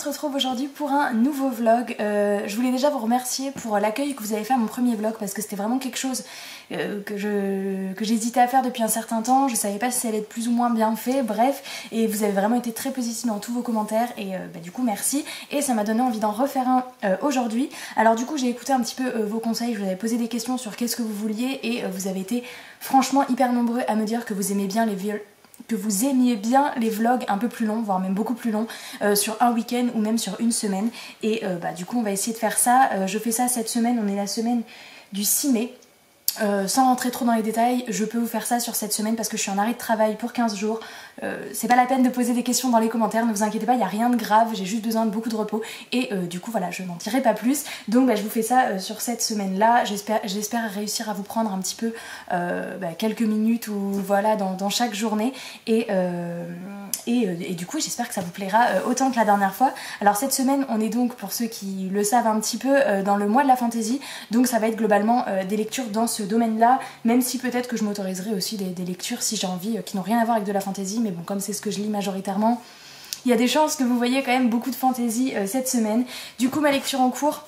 retrouve aujourd'hui pour un nouveau vlog. Je voulais déjà vous remercier pour l'accueil que vous avez fait à mon premier vlog parce que c'était vraiment quelque chose que j'hésitais à faire depuis un certain temps. Je savais pas si ça allait être plus ou moins bien fait, bref, et vous avez vraiment été très positifs dans tous vos commentaires et du coup merci, et ça m'a donné envie d'en refaire un aujourd'hui. Alors du coup j'ai écouté un petit peu vos conseils, je vous avais posé des questions sur qu'est-ce que vous vouliez et vous avez été franchement hyper nombreux à me dire que vous aimiez bien les vlogs un peu plus longs, voire même beaucoup plus longs, sur un week-end ou même sur une semaine. Et du coup on va essayer de faire ça. Je fais ça cette semaine, on est la semaine du 6 mai. Sans rentrer trop dans les détails, je peux vous faire ça sur cette semaine parce que je suis en arrêt de travail pour 15 jours. C'est pas la peine de poser des questions dans les commentaires, ne vous inquiétez pas, il n'y a rien de grave, j'ai juste besoin de beaucoup de repos. Et du coup voilà, je n'en dirai pas plus. Donc je vous fais ça sur cette semaine-là. J'espère réussir à vous prendre un petit peu quelques minutes ou voilà dans chaque journée. Et du coup j'espère que ça vous plaira autant que la dernière fois. Alors cette semaine on est donc, pour ceux qui le savent un petit peu, dans le mois de la fantaisie. Donc ça va être globalement des lectures dans ce domaine-là, même si peut-être que je m'autoriserai aussi des lectures si j'ai envie, qui n'ont rien à voir avec de la fantaisie, mais bon, comme c'est ce que je lis majoritairement, il y a des chances que vous voyez quand même beaucoup de fantaisie cette semaine. Du coup ma lecture en cours,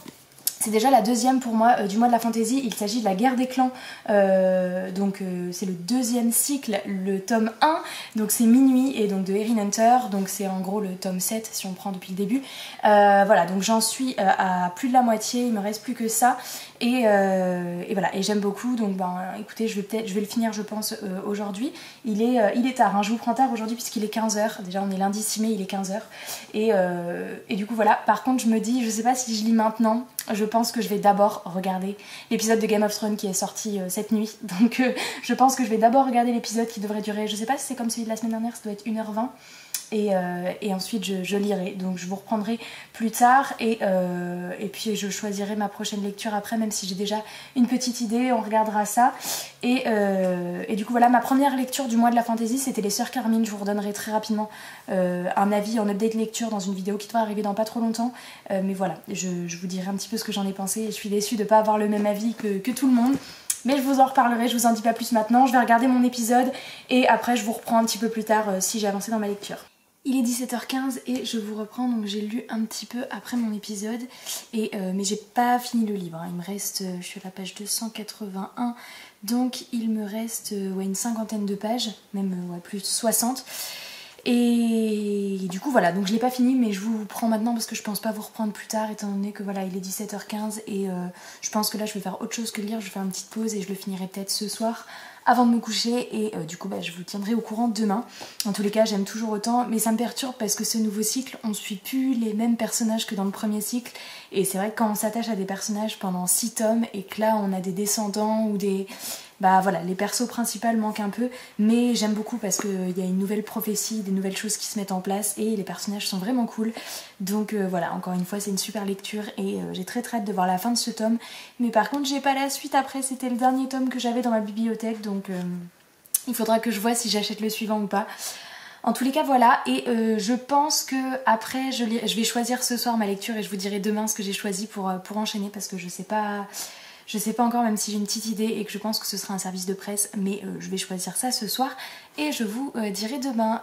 c'est déjà la deuxième pour moi du mois de la fantaisie. Il s'agit de la guerre des clans, c'est le deuxième cycle, le tome 1, donc c'est Minuit, et donc de Erin Hunter, donc c'est en gros le tome 7 si on prend depuis le début. Voilà, donc j'en suis à plus de la moitié, il me reste plus que ça, et voilà, et j'aime beaucoup, donc écoutez, je vais le finir je pense aujourd'hui. Il est tard, hein, je vous prends tard aujourd'hui puisqu'il est 15h, déjà on est lundi 6 mai, il est 15h, et du coup voilà, par contre je me dis, je sais pas si je lis maintenant, je pense que je vais d'abord regarder l'épisode de Game of Thrones qui est sorti cette nuit. Donc je pense que je vais d'abord regarder l'épisode qui devrait durer, je sais pas si c'est comme celui de la semaine dernière, ça doit être 1h20. Et ensuite je lirai, donc je vous reprendrai plus tard et puis je choisirai ma prochaine lecture après, même si j'ai déjà une petite idée, on regardera ça. Et du coup voilà, ma première lecture du mois de la fantaisie c'était les Sœurs Carmine. Je vous redonnerai très rapidement un avis en update lecture dans une vidéo qui devrait arriver dans pas trop longtemps, mais voilà, je vous dirai un petit peu ce que j'en ai pensé, et je suis déçue de ne pas avoir le même avis que tout le monde. Mais je vous en reparlerai, je vous en dis pas plus maintenant, je vais regarder mon épisode et après je vous reprends un petit peu plus tard si j'ai avancé dans ma lecture. Il est 17h15 et je vous reprends, donc j'ai lu un petit peu après mon épisode, mais j'ai pas fini le livre, hein. Il me reste, je suis à la page 281, donc il me reste une cinquantaine de pages, même plus de 60. Et du coup voilà, donc je l'ai pas fini, mais je vous prends maintenant parce que je pense pas vous reprendre plus tard, étant donné que voilà il est 17h15 et je pense que là je vais faire autre chose que lire, je vais faire une petite pause et je le finirai peut-être ce soir avant de me coucher, et du coup je vous tiendrai au courant demain. En tous les cas j'aime toujours autant, mais ça me perturbe parce que ce nouveau cycle on suit plus les mêmes personnages que dans le premier cycle, et c'est vrai que quand on s'attache à des personnages pendant 6 tomes et que là on a des descendants ou des... voilà, les persos principaux manquent un peu, mais j'aime beaucoup parce qu'il y a une nouvelle prophétie, des nouvelles choses qui se mettent en place et les personnages sont vraiment cool. Donc voilà, encore une fois c'est une super lecture et j'ai très hâte de voir la fin de ce tome. Mais par contre j'ai pas la suite après, c'était le dernier tome que j'avais dans ma bibliothèque, donc il faudra que je vois si j'achète le suivant ou pas. En tous les cas voilà, et je pense que après je vais choisir ce soir ma lecture et je vous dirai demain ce que j'ai choisi pour enchaîner, parce que je sais pas encore, même si j'ai une petite idée et que je pense que ce sera un service de presse, mais je vais choisir ça ce soir et je vous dirai demain.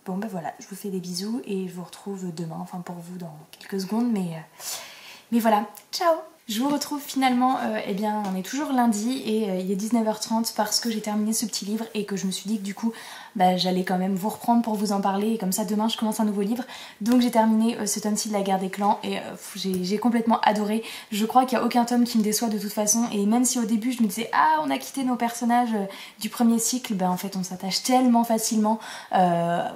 Bon voilà, je vous fais des bisous et je vous retrouve demain, enfin pour vous dans quelques secondes, mais voilà, ciao. Je vous retrouve finalement, on est toujours lundi et il est 19h30 parce que j'ai terminé ce petit livre et que je me suis dit que du coup j'allais quand même vous reprendre pour vous en parler, et comme ça demain je commence un nouveau livre. Donc j'ai terminé ce tome-ci de la guerre des clans et j'ai complètement adoré. Je crois qu'il n'y a aucun tome qui me déçoit de toute façon, et même si au début je me disais ah on a quitté nos personnages du premier cycle, en fait on s'attache tellement facilement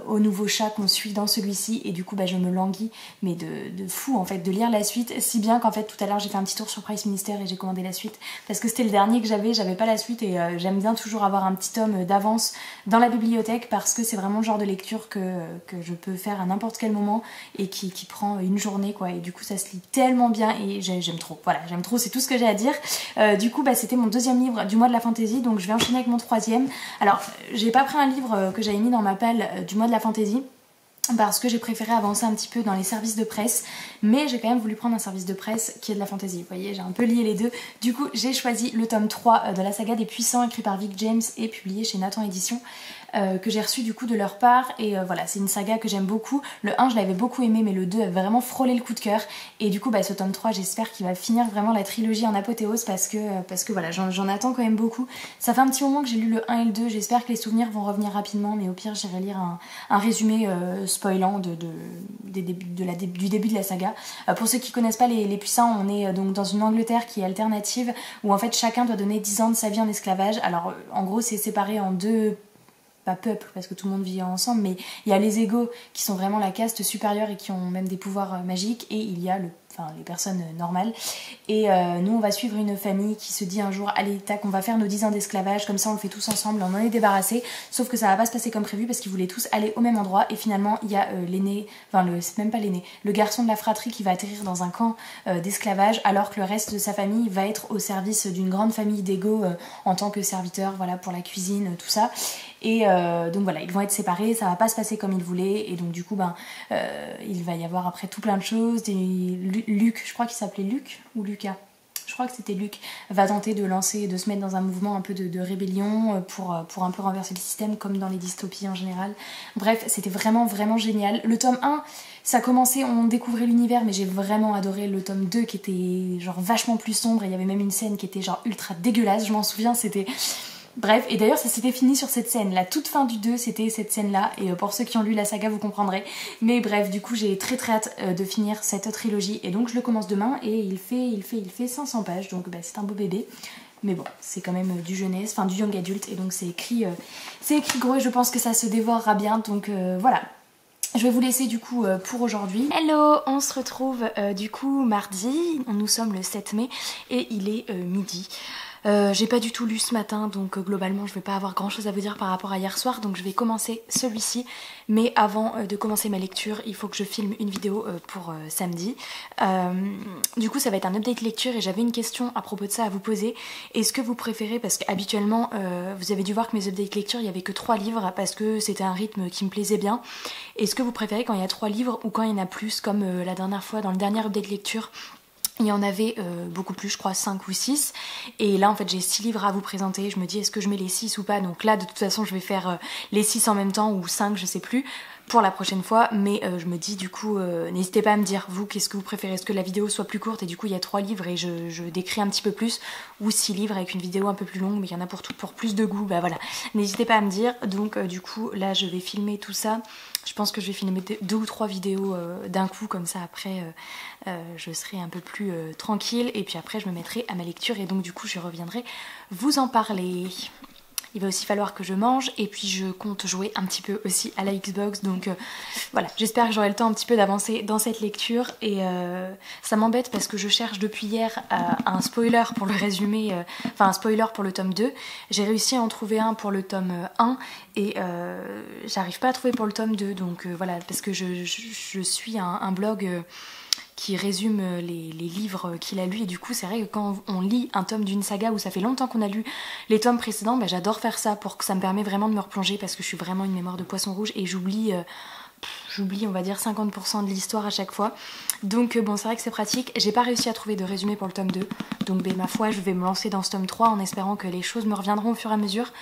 au nouveau chat qu'on suit dans celui-ci, et du coup je me languis mais de fou en fait de lire la suite, si bien qu'en fait tout à l'heure j'ai fait un petit tour sur Price Minister et j'ai commandé la suite parce que c'était le dernier que j'avais pas la suite, et j'aime bien toujours avoir un petit tome d'avance dans la bibliothèque parce que c'est vraiment le genre de lecture que je peux faire à n'importe quel moment et qui prend une journée quoi, et du coup ça se lit tellement bien et j'aime trop, voilà, j'aime trop, c'est tout ce que j'ai à dire. Du coup c'était mon deuxième livre du mois de la fantaisie, donc je vais enchaîner avec mon troisième. Alors j'ai pas pris un livre que j'avais mis dans ma palle du mois de la fantaisie parce que j'ai préféré avancer un petit peu dans les services de presse, mais j'ai quand même voulu prendre un service de presse qui est de la fantaisie, vous voyez, j'ai un peu lié les deux. Du coup j'ai choisi le tome 3 de la saga des Puissants, écrit par Vic James et publié chez Nathan Éditions. que j'ai reçu du coup de leur part. Et voilà, c'est une saga que j'aime beaucoup. Le 1 je l'avais beaucoup aimé, mais le 2 a vraiment frôlé le coup de cœur. Et du coup ce tome 3 j'espère qu'il va finir vraiment la trilogie en apothéose parce que voilà, j'en attends quand même beaucoup. Ça fait un petit moment que j'ai lu le 1 et le 2, j'espère que les souvenirs vont revenir rapidement, mais au pire j'irai lire un résumé spoilant du début de la saga. Pour ceux qui connaissent pas les puissants, on est donc dans une Angleterre qui est alternative, où en fait chacun doit donner 10 ans de sa vie en esclavage. Alors en gros c'est séparé en deux, pas peuple parce que tout le monde vit ensemble, mais il y a les égaux qui sont vraiment la caste supérieure et qui ont même des pouvoirs magiques, et il y a les personnes normales. Et nous on va suivre une famille qui se dit un jour allez tac, on va faire nos 10 ans d'esclavage, comme ça on le fait tous ensemble, on en est débarrassé. Sauf que ça va pas se passer comme prévu parce qu'ils voulaient tous aller au même endroit, et finalement il y a l'aîné, c'est même pas l'aîné, le garçon de la fratrie qui va atterrir dans un camp d'esclavage, alors que le reste de sa famille va être au service d'une grande famille d'égaux en tant que serviteur, voilà, pour la cuisine, tout ça. Et donc voilà, ils vont être séparés, ça va pas se passer comme ils voulaient, et donc du coup il va y avoir après tout plein de choses. Luc, je crois qu'il s'appelait Luc ou Lucas, je crois que c'était Luc, va tenter de se mettre dans un mouvement un peu de rébellion pour un peu renverser le système, comme dans les dystopies en général. Bref, c'était vraiment vraiment génial. Le tome 1, ça commençait, on découvrait l'univers, mais j'ai vraiment adoré le tome 2 qui était genre vachement plus sombre, et il y avait même une scène qui était genre ultra dégueulasse, je m'en souviens, c'était... Bref, et d'ailleurs ça s'était fini sur cette scène, la toute fin du 2 c'était cette scène là, et pour ceux qui ont lu la saga vous comprendrez. Mais bref, du coup j'ai très hâte de finir cette trilogie, et donc je le commence demain, et il fait 500 pages, donc c'est un beau bébé. Mais bon, c'est quand même du jeunesse, enfin du young adulte, et donc c'est écrit gros, et je pense que ça se dévorera bien, donc voilà. Je vais vous laisser du coup pour aujourd'hui. Hello, on se retrouve du coup mardi, nous sommes le 7 mai, et il est midi. J'ai pas du tout lu ce matin, donc globalement je vais pas avoir grand chose à vous dire par rapport à hier soir, donc je vais commencer celui-ci. Mais avant de commencer ma lecture, il faut que je filme une vidéo pour samedi. Du coup ça va être un update lecture, et j'avais une question à propos de ça à vous poser. Est-ce que vous préférez, parce qu'habituellement vous avez dû voir que mes updates lecture il y avait que 3 livres parce que c'était un rythme qui me plaisait bien. Est-ce que vous préférez quand il y a 3 livres ou quand il y en a plus, comme la dernière fois dans le dernier update lecture il y en avait beaucoup plus, je crois 5 ou 6, et là en fait j'ai 6 livres à vous présenter. Je me dis est-ce que je mets les 6 ou pas, donc là de toute façon je vais faire les 6 en même temps, ou 5 je sais plus, pour la prochaine fois. Mais je me dis du coup n'hésitez pas à me dire vous qu'est-ce que vous préférez, est-ce que la vidéo soit plus courte et du coup il y a 3 livres et je décris un petit peu plus, ou 6 livres avec une vidéo un peu plus longue mais il y en a pour plus de goût, voilà, n'hésitez pas à me dire. Donc du coup là je vais filmer tout ça. Je pense que je vais filmer 2 ou 3 vidéos d'un coup, comme ça après je serai un peu plus tranquille, et puis après je me mettrai à ma lecture, et donc du coup je reviendrai vous en parler. Il va aussi falloir que je mange, et puis je compte jouer un petit peu aussi à la Xbox, donc voilà, j'espère que j'aurai le temps un petit peu d'avancer dans cette lecture. Et ça m'embête parce que je cherche depuis hier un spoiler pour le résumé, enfin un spoiler pour le tome 2. J'ai réussi à en trouver un pour le tome 1, et j'arrive pas à trouver pour le tome 2, donc voilà, parce que je suis un blog qui résume les livres qu'il a lus, et du coup c'est vrai que quand on lit un tome d'une saga où ça fait longtemps qu'on a lu les tomes précédents, j'adore faire ça, pour que ça me permet vraiment de me replonger, parce que je suis vraiment une mémoire de poisson rouge et j'oublie on va dire 50% de l'histoire à chaque fois. Donc bon, c'est vrai que c'est pratique. J'ai pas réussi à trouver de résumé pour le tome 2, donc ma foi je vais me lancer dans ce tome 3 en espérant que les choses me reviendront au fur et à mesure.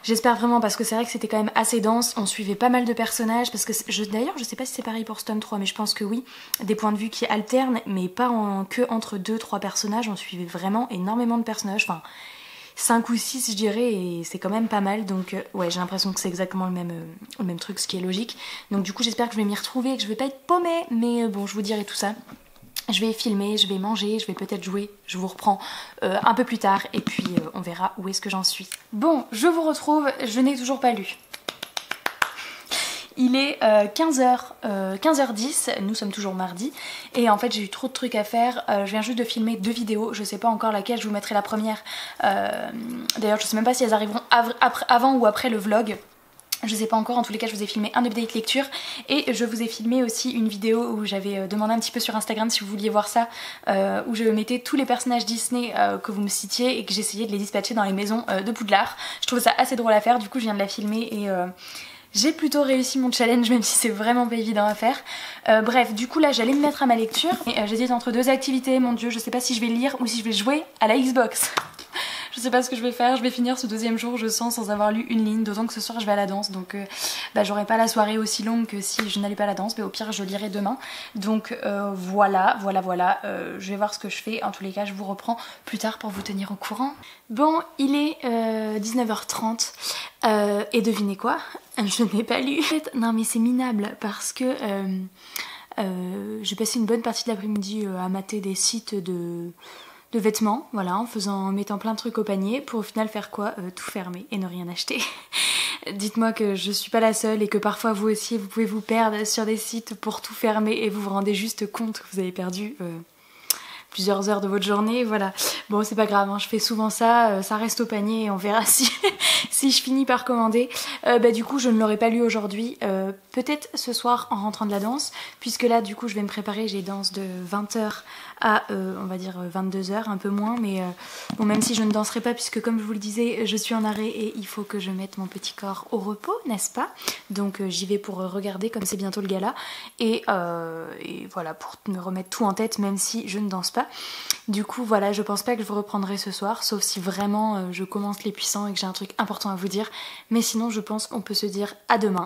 J'espère vraiment, parce que c'est vrai que c'était quand même assez dense, on suivait pas mal de personnages, parce que d'ailleurs je sais pas si c'est pareil pour ce tome 3, mais je pense que oui, des points de vue qui alternent, mais pas que entre 2-3 personnages, on suivait vraiment énormément de personnages, enfin 5 ou 6 je dirais, et c'est quand même pas mal, donc ouais, j'ai l'impression que c'est exactement le même truc, ce qui est logique. Donc du coup j'espère que je vais m'y retrouver et que je vais pas être paumée, mais bon, je vous dirai tout ça. Je vais filmer, je vais manger, je vais peut-être jouer, je vous reprends un peu plus tard, et puis on verra où est-ce que j'en suis. Bon, je vous retrouve, je n'ai toujours pas lu. Il est 15h10, nous sommes toujours mardi, et en fait j'ai eu trop de trucs à faire. Je viens juste de filmer 2 vidéos, je sais pas encore laquelle, je vous mettrai la première. D'ailleurs je sais même pas si elles arriveront avant ou après le vlog. Je sais pas encore, en tous les cas je vous ai filmé un update lecture, et je vous ai filmé aussi une vidéo où j'avais demandé un petit peu sur Instagram si vous vouliez voir ça, où je mettais tous les personnages Disney que vous me citiez et que j'essayais de les dispatcher dans les maisons de Poudlard. Je trouve ça assez drôle à faire, du coup je viens de la filmer, et j'ai plutôt réussi mon challenge, même si c'est vraiment pas évident à faire. Bref, du coup là j'allais me mettre à ma lecture, et j'hésite entre 2 activités, mon dieu, je sais pas si je vais lire ou si je vais jouer à la Xbox. Je sais pas ce que je vais faire, je vais finir ce deuxième jour je sens sans avoir lu une ligne, d'autant que ce soir je vais à la danse, donc j'aurai pas la soirée aussi longue que si je n'allais pas à la danse, mais au pire je lirai demain. Donc voilà, je vais voir ce que je fais, en tous les cas je vous reprends plus tard pour vous tenir au courant. Bon, il est 19h30 et devinez quoi, je n'ai pas lu. Non mais c'est minable parce que j'ai passé une bonne partie de l'après-midi à mater des sites de vêtements, voilà, en mettant plein de trucs au panier pour au final faire quoi, tout fermer et ne rien acheter. Dites-moi que je suis pas la seule et que parfois vous aussi vous pouvez vous perdre sur des sites pour tout fermer et vous vous rendez juste compte que vous avez perdu plusieurs heures de votre journée, voilà. Bon, c'est pas grave, hein, je fais souvent ça, ça reste au panier et on verra si, si je finis par commander. Du coup, je ne l'aurais pas lu aujourd'hui, peut-être ce soir en rentrant de la danse, puisque là, du coup, je vais me préparer, j'ai danse de 20h à, on va dire, 22h, un peu moins, mais bon, même si je ne danserai pas, puisque comme je vous le disais, je suis en arrêt et il faut que je mette mon petit corps au repos, n'est-ce pas? Donc j'y vais pour regarder, comme c'est bientôt le gala, et voilà, pour me remettre tout en tête, même si je ne danse pas. Du coup voilà, je pense pas que je vous reprendrai ce soir, sauf si vraiment je commence les puissants et que j'ai un truc important à vous dire, mais sinon je pense qu'on peut se dire à demain.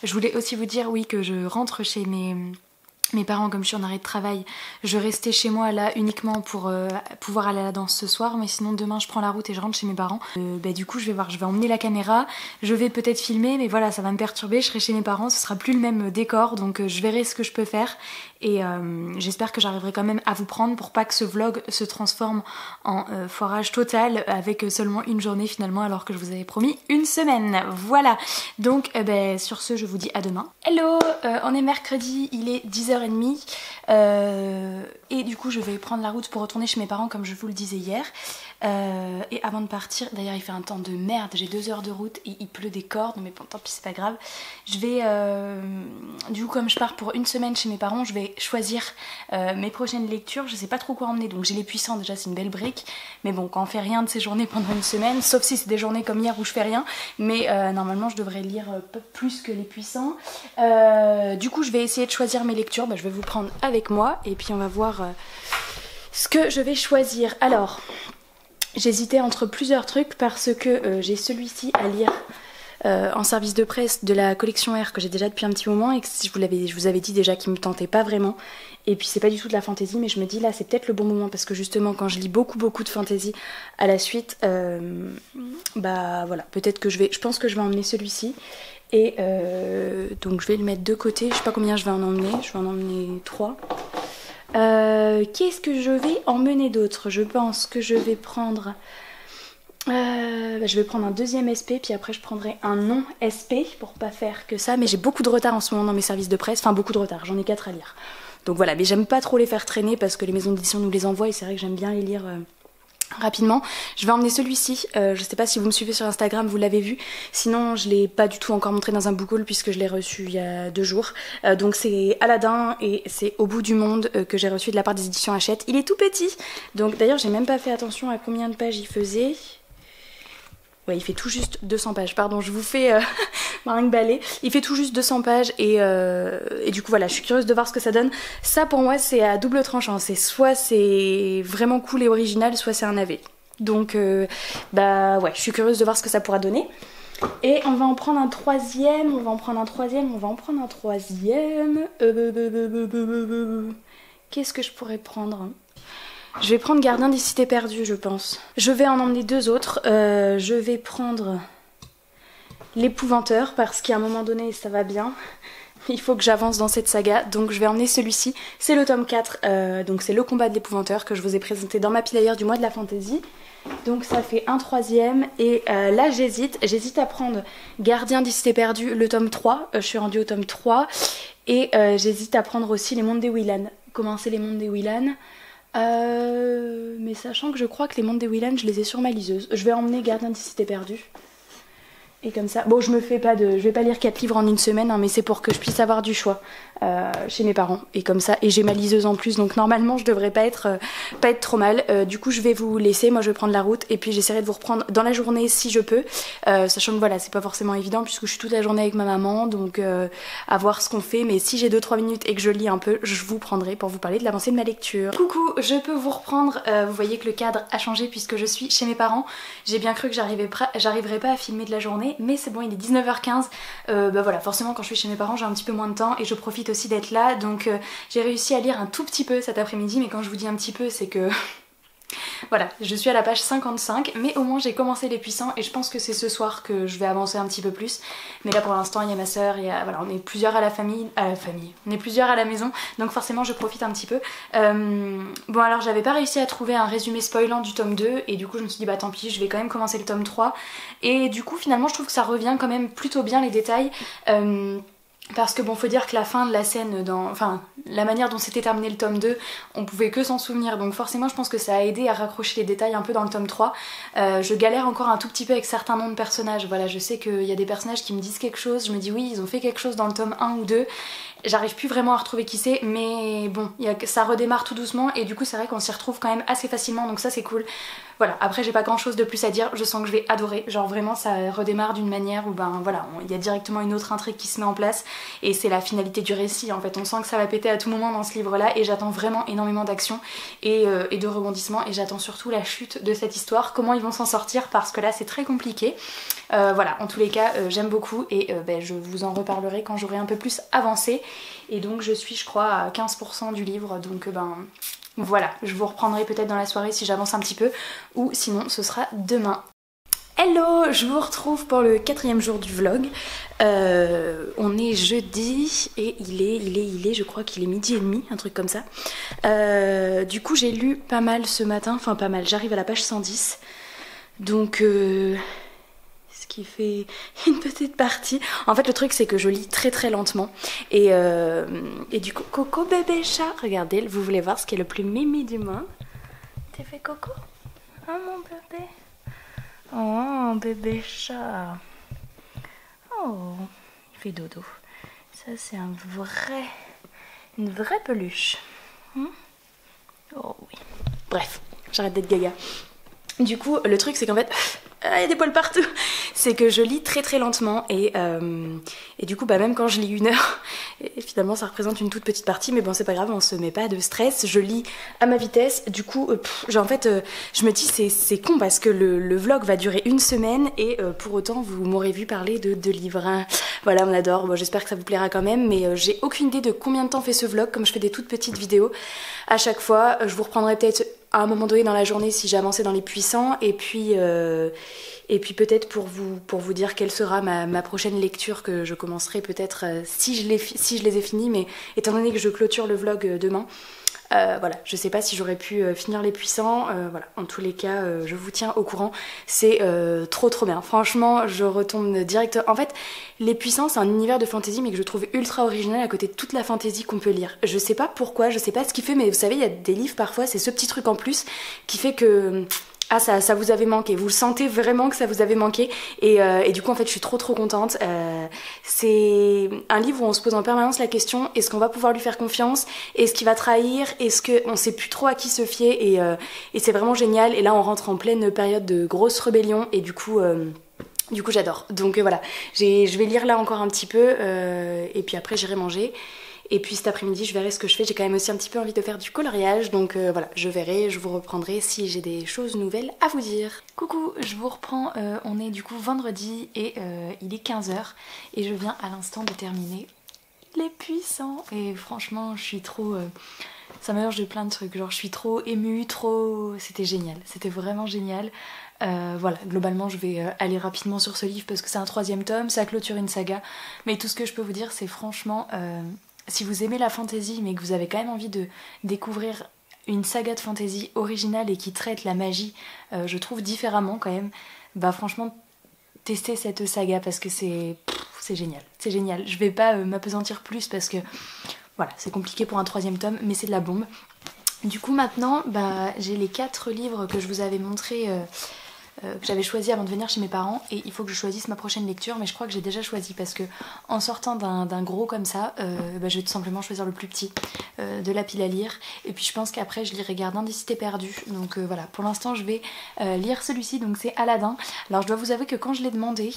Je voulais aussi vous dire, oui, que je rentre chez mes parents, comme je suis en arrêt de travail, je restais chez moi là uniquement pour pouvoir aller à la danse ce soir, mais sinon demain je prends la route et je rentre chez mes parents. Du coup je vais voir, je vais emmener la caméra, je vais peut-être filmer, mais voilà, ça va me perturber, je serai chez mes parents, ce sera plus le même décor, donc je verrai ce que je peux faire et j'espère que j'arriverai quand même à vous prendre pour pas que ce vlog se transforme en foirage total avec seulement une journée finalement, alors que je vous avais promis une semaine. Voilà, donc sur ce je vous dis à demain. Hello, on est mercredi, il est 10h30 et du coup je vais prendre la route pour retourner chez mes parents comme je vous le disais hier. Et avant de partir, d'ailleurs il fait un temps de merde, j'ai 2 heures de route et il pleut des cordes, mais bon tant pis c'est pas grave. Je vais, du coup comme je pars pour une semaine chez mes parents, je vais choisir mes prochaines lectures, je sais pas trop quoi emmener, donc j'ai Les Puissants, déjà c'est une belle brique, mais bon quand on fait rien de ces journées pendant une semaine, sauf si c'est des journées comme hier où je fais rien, mais normalement je devrais lire plus que Les Puissants. Du coup je vais essayer de choisir mes lectures, je vais vous prendre avec moi et puis on va voir ce que je vais choisir. Alors j'hésitais entre plusieurs trucs parce que j'ai celui-ci à lire en service de presse de la collection R que j'ai déjà depuis un petit moment et que je vous avais dit déjà qu'il me tentait pas vraiment. Et puis c'est pas du tout de la fantaisie, mais je me dis là c'est peut-être le bon moment parce que justement quand je lis beaucoup de fantaisie à la suite, voilà, peut-être que je pense que je vais emmener celui-ci. Et donc je vais le mettre de côté, je sais pas combien je vais en emmener, je vais en emmener 3. Qu'est-ce que je vais emmener d'autre? Je pense que je vais prendre je vais prendre un deuxième SP, puis après je prendrai un non SP pour pas faire que ça, mais j'ai beaucoup de retard en ce moment dans mes services de presse, enfin beaucoup de retard, j'en ai 4 à lire, donc voilà, mais j'aime pas trop les faire traîner parce que les maisons d'édition nous les envoient et c'est vrai que j'aime bien les lire rapidement. Je vais emmener celui-ci, je sais pas si vous me suivez sur Instagram, vous l'avez vu, sinon je l'ai pas du tout encore montré dans un book haul puisque je l'ai reçu il y a 2 jours, donc c'est Aladdin et c'est Au bout du monde que j'ai reçu de la part des éditions Hachette. Il est tout petit, donc d'ailleurs j'ai même pas fait attention à combien de pages il faisait. Ouais, il fait tout juste 200 pages, pardon, je vous fais maringue balai. Il fait tout juste 200 pages et du coup voilà, je suis curieuse de voir ce que ça donne. Ça pour moi c'est à double tranchant, c'est soit c'est vraiment cool et original, soit c'est un navet. Donc ouais, je suis curieuse de voir ce que ça pourra donner. Et on va en prendre un troisième, Qu'est-ce que je pourrais prendre ? Je vais prendre Gardien des cités perdues, je pense. Je vais en emmener 2 autres. Je vais prendre L'Épouvanteur parce qu'à un moment donné ça va bien. Il faut que j'avance dans cette saga, donc je vais emmener celui-ci. C'est le tome 4, donc c'est Le combat de l'Épouvanteur que je vous ai présenté dans ma pile ailleurs du mois de la fantaisie. Donc ça fait un troisième et là j'hésite à prendre Gardien des cités perdues, le tome 3. Je suis rendue au tome 3 et j'hésite à prendre aussi Les mondes des Willan. Commencer Les mondes des Willan. Mais sachant que je crois que Les mondes des Willan je les ai sur ma liseuse. Je vais emmener Gardien des cités perdues. Et comme ça, bon je vais pas lire 4 livres en une semaine, hein, mais c'est pour que je puisse avoir du choix chez mes parents. Et comme ça, et j'ai ma liseuse en plus, donc normalement je devrais pas être trop mal. Du coup je vais vous laisser, moi je vais prendre la route et puis j'essaierai de vous reprendre dans la journée si je peux. Sachant que voilà, c'est pas forcément évident puisque je suis toute la journée avec ma maman, donc à voir ce qu'on fait. Mais si j'ai 2-3 minutes et que je lis un peu, je vous prendrai pour vous parler de l'avancée de ma lecture. Coucou, je peux vous reprendre, vous voyez que le cadre a changé puisque je suis chez mes parents. J'ai bien cru que j'arriverais pas à filmer de la journée, mais c'est bon, il est 19h15. Bah voilà, forcément quand je suis chez mes parents j'ai un petit peu moins de temps et je profite aussi d'être là, donc j'ai réussi à lire un tout petit peu cet après-midi, mais quand je vous dis un petit peu c'est que voilà, je suis à la page 55, mais au moins j'ai commencé Les Puissants et je pense que c'est ce soir que je vais avancer un petit peu plus. Mais là pour l'instant il y a ma soeur, voilà, on est plusieurs à la famille, on est plusieurs à la maison, donc forcément je profite un petit peu. Bon alors j'avais pas réussi à trouver un résumé spoilant du tome 2 et du coup je me suis dit bah tant pis, je vais quand même commencer le tome 3. Et du coup finalement je trouve que ça revient quand même plutôt bien les détails. Parce que bon, faut dire que la fin de la scène, enfin la manière dont s'était terminé le tome 2, on pouvait que s'en souvenir, donc forcément je pense que ça a aidé à raccrocher les détails un peu dans le tome 3. Je galère encore un tout petit peu avec certains noms de personnages, voilà, je sais qu'il y a des personnages qui me disent quelque chose, je me dis oui ils ont fait quelque chose dans le tome 1 ou 2, j'arrive plus vraiment à retrouver qui c'est, mais bon, ça redémarre tout doucement et du coup c'est vrai qu'on s'y retrouve quand même assez facilement, donc ça c'est cool. Voilà, après j'ai pas grand chose de plus à dire, je sens que je vais adorer, genre vraiment ça redémarre d'une manière où ben voilà, il y a directement une autre intrigue qui se met en place et c'est la finalité du récit en fait, on sent que ça va péter à tout moment dans ce livre là et j'attends vraiment énormément d'action et de rebondissements et j'attends surtout la chute de cette histoire, comment ils vont s'en sortir parce que là c'est très compliqué. Voilà, en tous les cas j'aime beaucoup et ben, je vous en reparlerai quand j'aurai un peu plus avancé et donc je suis je crois à 15% du livre, donc ben voilà, je vous reprendrai peut-être dans la soirée si j'avance un petit peu ou sinon ce sera demain. Hello, je vous retrouve pour le 4e jour du vlog. On est jeudi et il est, je crois qu'il est 12h30, un truc comme ça. Du coup j'ai lu pas mal ce matin, enfin pas mal, j'arrive à la page 110. Donc ce qui fait une petite partie. En fait le truc c'est que je lis très très lentement et du coup, Coco bébé chat, regardez, vous voulez voir ce qui est le plus mimi du monde? T'es fait Coco? Oh mon bébé. Oh bébé chat. Oh, il fait dodo. Ça c'est une vraie peluche. Oh oui. Bref, j'arrête d'être gaga. Du coup, le truc c'est qu'en fait, il y a des poils partout. C'est que je lis très très lentement et du coup bah même quand je lis 1 heure, et finalement ça représente une toute petite partie, mais bon c'est pas grave, on se met pas de stress, je lis à ma vitesse. Du coup en fait je me dis c'est con parce que le vlog va durer 1 semaine et pour autant vous m'aurez vu parler de 2 livres, hein. Voilà, on adore, bon, j'espère que ça vous plaira quand même, mais j'ai aucune idée de combien de temps fait ce vlog, comme je fais des toutes petites vidéos à chaque fois. Je vous reprendrai peut-être à un moment donné dans la journée si j'ai avancé dans Les Puissants et puis peut-être pour vous dire quelle sera ma prochaine lecture que je commencerai peut-être si je les ai finis, mais étant donné que je clôture le vlog demain, voilà, je sais pas si j'aurais pu finir Les Puissants, voilà, en tous les cas je vous tiens au courant, c'est trop bien, franchement je retombe direct. En fait Les Puissants c'est un univers de fantasy mais que je trouve ultra original à côté de toute la fantasy qu'on peut lire. Je sais pas pourquoi, je sais pas ce qui fait, mais vous savez il y a des livres parfois c'est ce petit truc en plus qui fait que ah ça vous avait manqué, vous le sentez vraiment que ça vous avait manqué et du coup en fait je suis trop contente. C'est un livre où on se pose en permanence la question, est-ce qu'on va pouvoir lui faire confiance, est-ce qu'il va trahir, est-ce qu'on sait plus trop à qui se fier et c'est vraiment génial. Et là on rentre en pleine période de grosse rébellion et du coup j'adore. Donc voilà, je vais lire là encore un petit peu et puis après j'irai manger. Et puis cet après-midi je verrai ce que je fais, j'ai quand même aussi un petit peu envie de faire du coloriage, donc voilà, je verrai, je vous reprendrai si j'ai des choses nouvelles à vous dire. Coucou, je vous reprends, on est du coup vendredi et il est 15h et je viens à l'instant de terminer Les Puissants et franchement je suis trop... ça m'a de plein de trucs, genre je suis trop émue, c'était génial, c'était vraiment génial. Voilà, globalement je vais aller rapidement sur ce livre parce que c'est un 3e tome, ça clôture une saga, mais tout ce que je peux vous dire c'est franchement... si vous aimez la fantasy mais que vous avez quand même envie de découvrir une saga de fantasy originale et qui traite la magie, je trouve différemment quand même, bah franchement testez cette saga parce que c'est génial, c'est génial. Je vais pas m'apesantir plus parce que voilà, c'est compliqué pour un 3e tome mais c'est de la bombe. Du coup maintenant bah, j'ai les 4 livres que je vous avais montrés que j'avais choisi avant de venir chez mes parents, et il faut que je choisisse ma prochaine lecture, mais je crois que j'ai déjà choisi parce que en sortant d'un gros comme ça, je vais tout simplement choisir le plus petit de la pile à lire, et puis je pense qu'après je lirai Gardien des cités perdues, donc voilà, pour l'instant je vais lire celui-ci, donc c'est Aladdin. Alors je dois vous avouer que quand je l'ai demandé,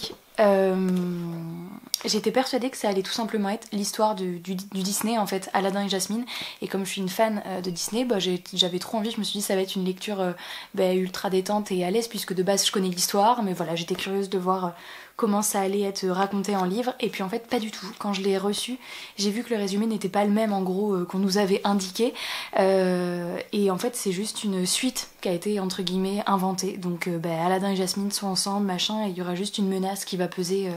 j'étais persuadée que ça allait tout simplement être l'histoire du Disney en fait, Aladdin et Jasmine, et comme je suis une fan de Disney, j'avais trop envie, je me suis dit ça va être une lecture ultra détente et à l'aise puisque de base je connais l'histoire, mais voilà, j'étais curieuse de voir comment ça allait être raconté en livre, et puis en fait pas du tout. Quand je l'ai reçu, j'ai vu que le résumé n'était pas le même en gros qu'on nous avait indiqué, et en fait c'est juste une suite qui a été entre guillemets inventée, donc Aladdin et Jasmine sont ensemble machin, et il y aura juste une menace qui va peser.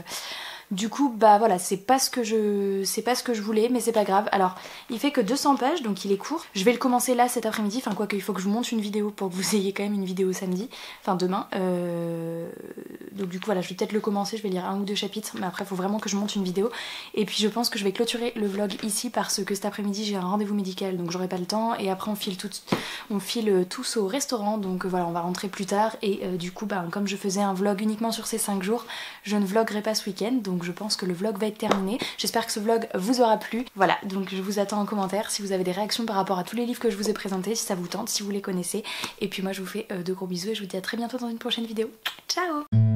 Du coup, voilà, c'est pas ce que je voulais, mais c'est pas grave. Alors, il fait que 200 pages, donc il est court. Je vais le commencer là cet après-midi, enfin quoique il faut que je vous monte une vidéo pour que vous ayez quand même une vidéo samedi, enfin demain. Donc du coup voilà, je vais peut-être le commencer, je vais lire 1 ou 2 chapitres, mais après il faut vraiment que je monte une vidéo. Et puis je pense que je vais clôturer le vlog ici parce que cet après-midi j'ai un rendez-vous médical, donc j'aurai pas le temps. Et après on file tous au restaurant, donc voilà, on va rentrer plus tard. Et du coup, comme je faisais un vlog uniquement sur ces 5 jours, je ne vloguerai pas ce week-end, donc je pense que le vlog va être terminé. J'espère que ce vlog vous aura plu. Voilà, donc je vous attends en commentaire si vous avez des réactions par rapport à tous les livres que je vous ai présentés, si ça vous tente, si vous les connaissez. Et puis moi je vous fais de gros bisous et je vous dis à très bientôt dans une prochaine vidéo. Ciao!